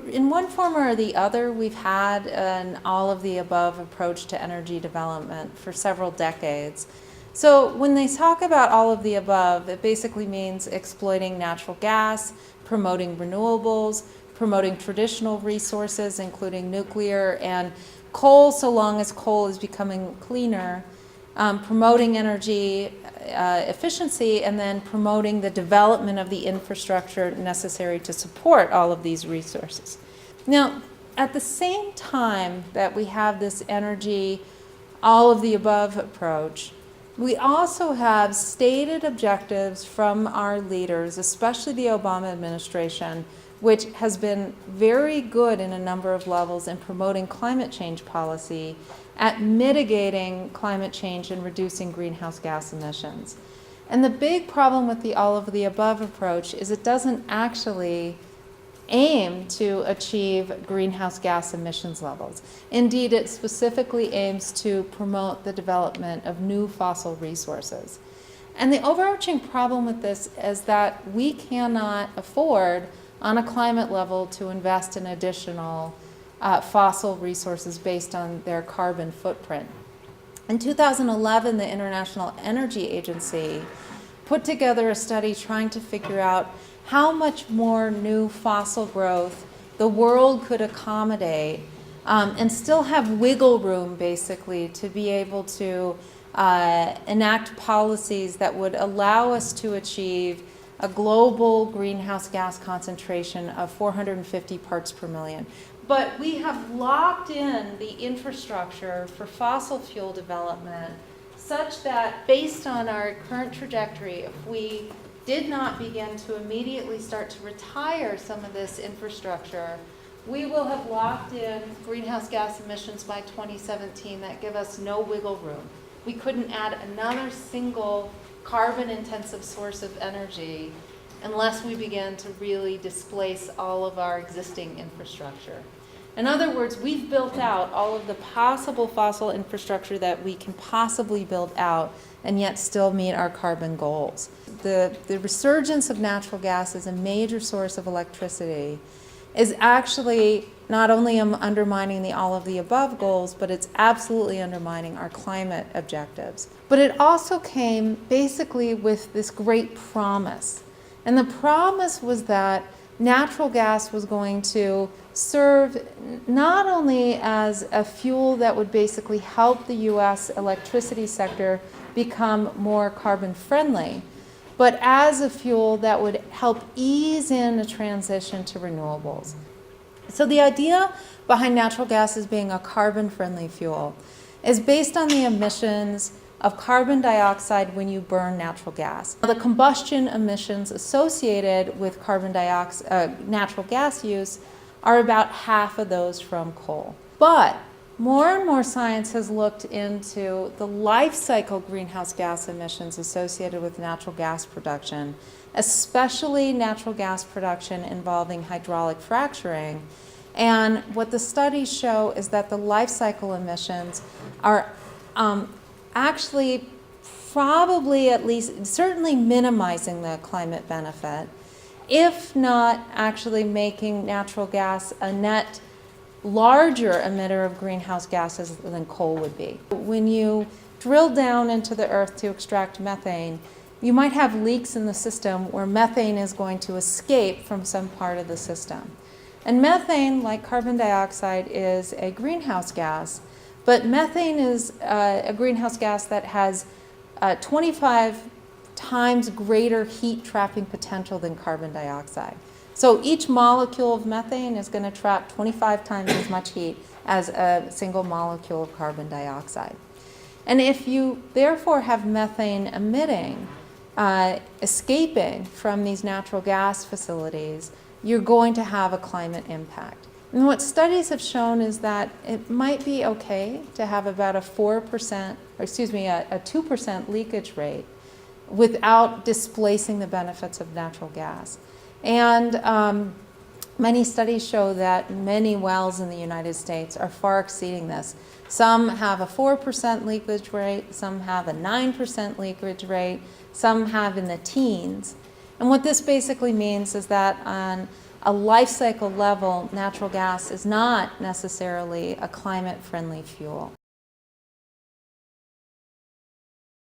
in one form or the other, we've had an all-of-the-above approach to energy development for several decades. So when they talk about all of the above, it basically means exploiting natural gas, promoting renewables, promoting traditional resources, including nuclear and coal, so long as coal is becoming cleaner, promoting energy efficiency, and then promoting the development of the infrastructure necessary to support all of these resources. Now, at the same time that we have this energy, all of the above approach, we also have stated objectives from our leaders, especially the Obama administration, which has been very good in a number of levels in promoting climate change policy, at mitigating climate change and reducing greenhouse gas emissions. And the big problem with the all of the above approach is it doesn't actually aim to achieve greenhouse gas emissions levels. Indeed, it specifically aims to promote the development of new fossil resources. And the overarching problem with this is that we cannot afford on a climate level to invest in additional fossil resources based on their carbon footprint. In 2011, the International Energy Agency put together a study trying to figure out how much more new fossil growth the world could accommodate and still have wiggle room, basically, to be able to enact policies that would allow us to achieve a global greenhouse gas concentration of 450 parts per million. But we have locked in the infrastructure for fossil fuel development such that, based on our current trajectory, if we did not begin to immediately start to retire some of this infrastructure, we will have locked in greenhouse gas emissions by 2017 that give us no wiggle room. We couldn't add another single carbon-intensive source of energy unless we began to really displace all of our existing infrastructure. In other words, we've built out all of the possible fossil infrastructure that we can possibly build out and yet still meet our carbon goals. The resurgence of natural gas as a major source of electricity is actually not only undermining the all of the above goals, but it's absolutely undermining our climate objectives. But it also came basically with this great promise. And the promise was that natural gas was going to serve not only as a fuel that would basically help the US electricity sector become more carbon friendly, but as a fuel that would help ease in a transition to renewables. So the idea behind natural gas as being a carbon-friendly fuel is based on the emissions of carbon dioxide when you burn natural gas. The combustion emissions associated with natural gas use are about half of those from coal. But more and more science has looked into the life cycle greenhouse gas emissions associated with natural gas production, especially natural gas production involving hydraulic fracturing. And what the studies show is that the life cycle emissions are actually probably, at least certainly, minimizing the climate benefit, if not actually making natural gas a net larger emitter of greenhouse gases than coal would be. When you drill down into the earth to extract methane, you might have leaks in the system where methane is going to escape from some part of the system. And methane, like carbon dioxide, is a greenhouse gas, but methane is a greenhouse gas that has 25 times greater heat trapping potential than carbon dioxide. So each molecule of methane is going to trap 25 times as much heat as a single molecule of carbon dioxide. And if you therefore have methane emitting, escaping from these natural gas facilities, you're going to have a climate impact. And what studies have shown is that it might be okay to have about a 2% leakage rate without displacing the benefits of natural gas. And many studies show that many wells in the United States are far exceeding this. Some have a 4% leakage rate, some have a 9% leakage rate, some have in the teens. And what this basically means is that on a life cycle level, natural gas is not necessarily a climate-friendly fuel.